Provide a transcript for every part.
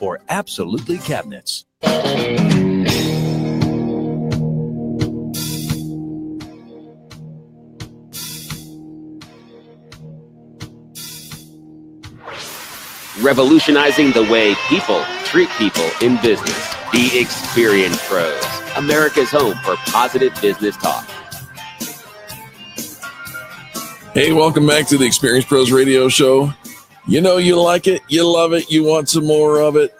or Absolutely Cabinets. Revolutionizing the way people treat people in business. The Experience Pros, America's home for positive business talk. Hey, welcome back to the Experience Pros Radio Show. You know you like it, you love it, you want some more of it.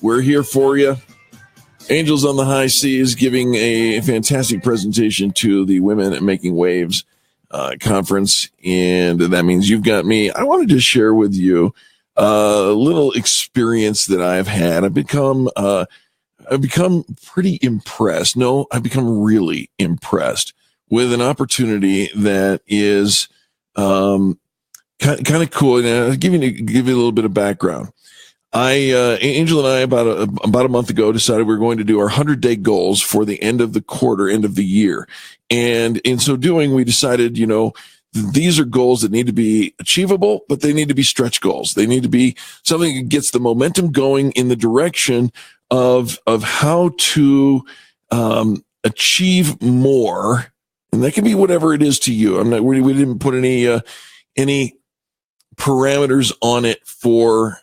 We're here for you. Angels on the High Seas giving a fantastic presentation to the Women Making Waves conference, and that means you've got me. I wanted to share with you a little experience that I've had. I've become pretty impressed. No, I've become really impressed with an opportunity that is kind of cool. And I'll give you a little bit of background. Angel and I, about a month ago, decided we were going to do our 100-day goals for the end of the quarter, end of the year. And in so doing, we decided, these are goals that need to be achievable, but they need to be stretch goals. They need to be something that gets the momentum going in the direction of how to achieve more. And that can be whatever it is to you. We didn't put any parameters on it for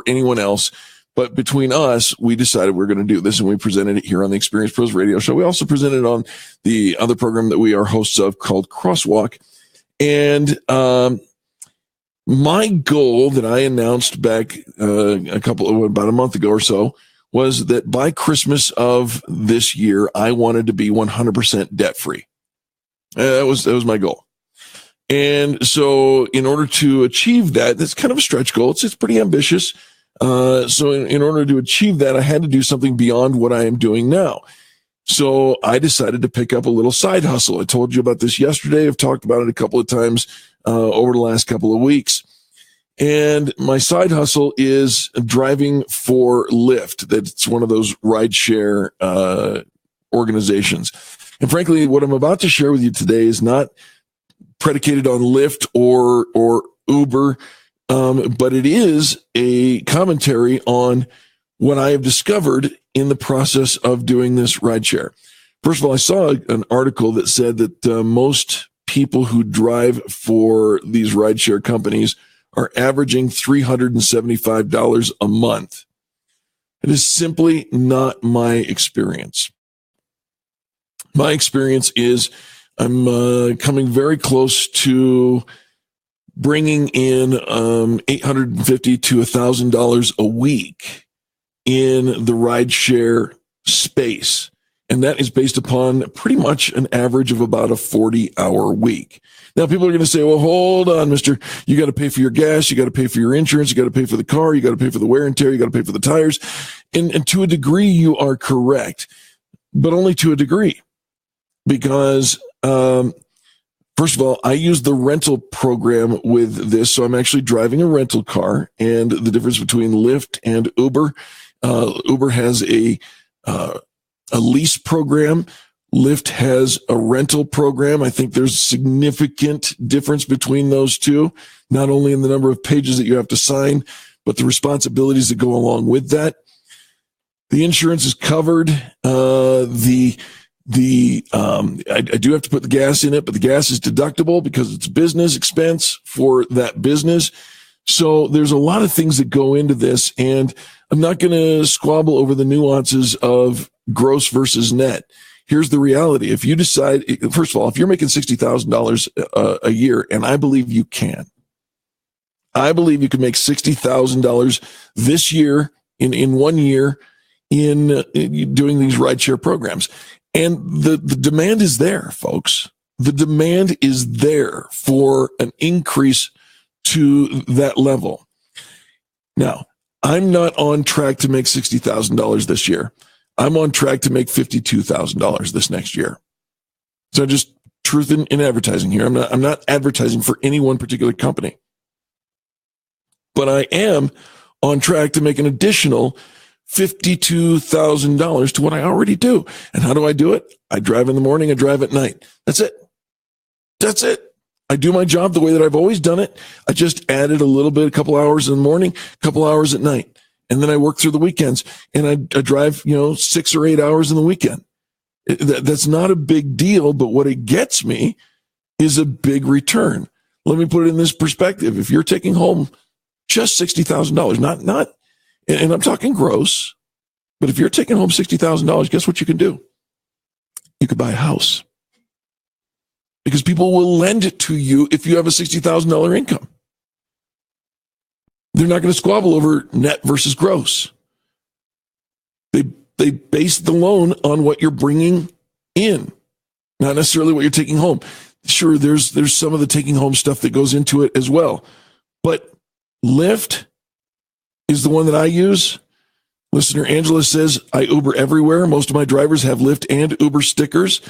anyone else. But between us, we decided we're going to do this, and we presented it here on the Experience Pros Radio Show. We also presented it on the other program that we are hosts of called Crosswalk. And my goal that I announced back about a month ago or so was that by Christmas of this year, I wanted to be 100% debt free. That was my goal. And so in order to achieve that, that's kind of a stretch goal. It's pretty ambitious. So in order to achieve that, I had to do something beyond what I am doing now. So I decided to pick up a little side hustle. I told you about this yesterday. I've talked about it a couple of times over the last couple of weeks. And my side hustle is driving for Lyft. That's one of those rideshare organizations. And frankly, what I'm about to share with you today is not predicated on Lyft or Uber, but it is a commentary on what I have discovered in the process of doing this rideshare. First of all, I saw an article that said that most people who drive for these rideshare companies are averaging $375 a month. It is simply not my experience. My experience is I'm coming very close to bringing in $850 to $1,000 a week in the rideshare space. And that is based upon pretty much an average of about a 40-hour week. Now, people are going to say, well, hold on, mister. You got to pay for your gas. You got to pay for your insurance. You got to pay for the car. You got to pay for the wear and tear. You got to pay for the tires. And to a degree, you are correct, but only to a degree. Because, first of all, I use the rental program with this. So I'm actually driving a rental car. And the difference between Lyft and Uber, Uber has a lease program. Lyft has a rental program. I think there's significant difference between those two, not only in the number of pages that you have to sign, but the responsibilities that go along with that. The insurance is covered. I do have to put the gas in it, but the gas is deductible because it's a business expense for that business. So there's a lot of things that go into this, and I'm not going to squabble over the nuances of gross versus net. Here's the reality. If you decide, first of all, if you're making $60,000 a year, and I believe you can, I believe you can make $60,000 this year in 1 year in doing these rideshare programs. And the demand is there, folks. The demand is there for an increase to that level. Now, I'm not on track to make $60,000 this year. I'm on track to make $52,000 this next year. So just truth in advertising here. I'm not advertising for any one particular company. But I am on track to make an additional $52,000 to what I already do. And how do I do it? I drive in the morning, I drive at night. That's it. That's it. I do my job the way that I've always done it. I just added a little bit, a couple hours in the morning, a couple hours at night. and then I work through the weekends, and I drive, 6 or 8 hours in the weekend. That's not a big deal, but what it gets me is a big return. Let me put it in this perspective. If you're taking home just $60,000, not, and I'm talking gross, but if you're taking home $60,000, guess what you can do? You could buy a house, because people will lend it to you if you have a $60,000 income. They're not going to squabble over net versus gross. They base the loan on what you're bringing in, not necessarily what you're taking home. Sure, there's some of the taking home stuff that goes into it as well. But Lyft is the one that I use. Listener Angela says, I Uber everywhere. Most of my drivers have Lyft and Uber stickers.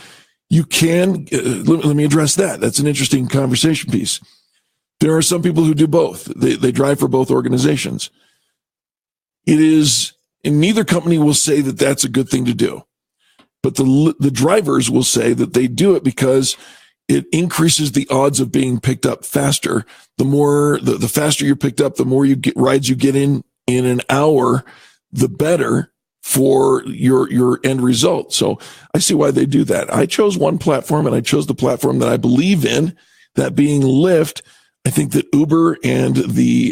You can, let me address that. That's an interesting conversation piece. There are some people who do both. They drive for both organizations. It is, and neither company will say that that's a good thing to do. But the drivers will say that they do it because it increases the odds of being picked up faster. The faster you're picked up, the more rides you get in an hour, the better for your end result. So I see why they do that. I chose one platform, and I chose the platform that I believe in, that being Lyft. I think that Uber and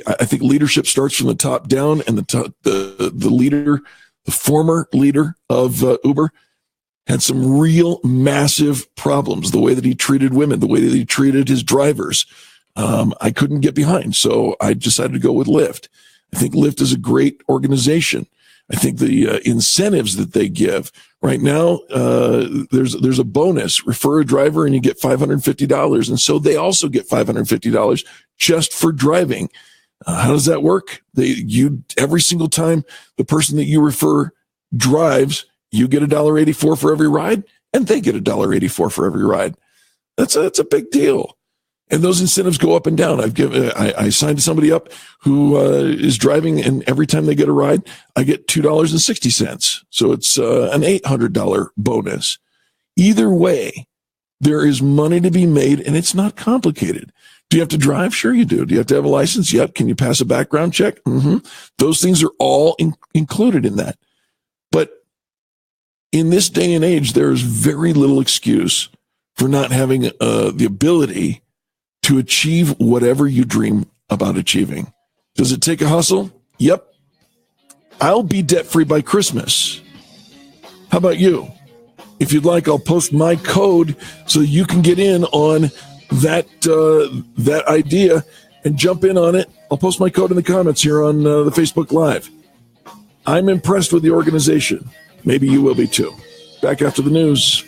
I think leadership starts from the top down, and the leader, the former leader of Uber, had some real massive problems. The way that he treated women, the way that he treated his drivers, I couldn't get behind. So I decided to go with Lyft. I think Lyft is a great organization. I think the incentives that they give right now, there's a bonus. Refer a driver and you get $550. And so they also get $550 just for driving. How does that work? Every single time the person that you refer drives, you get $1.84 for every ride, and they get $1.84 for every ride. That's a big deal. And those incentives go up and down. I signed somebody up who is driving, and every time they get a ride, I get $2.60. So it's an $800 bonus. Either way, there is money to be made, and it's not complicated. Do you have to drive? Sure you do. Do you have to have a license? Yep. Can you pass a background check? Mm-hmm. Those things are all included in that. But in this day and age, there is very little excuse for not having the ability to achieve whatever you dream about achieving. Does it take a hustle? Yep. I'll be debt-free by Christmas. How about you? If you'd like, I'll post my code so you can get in on that idea and jump in on it. I'll post my code in the comments here on the Facebook Live. I'm impressed with the organization. Maybe you will be too. Back after the news.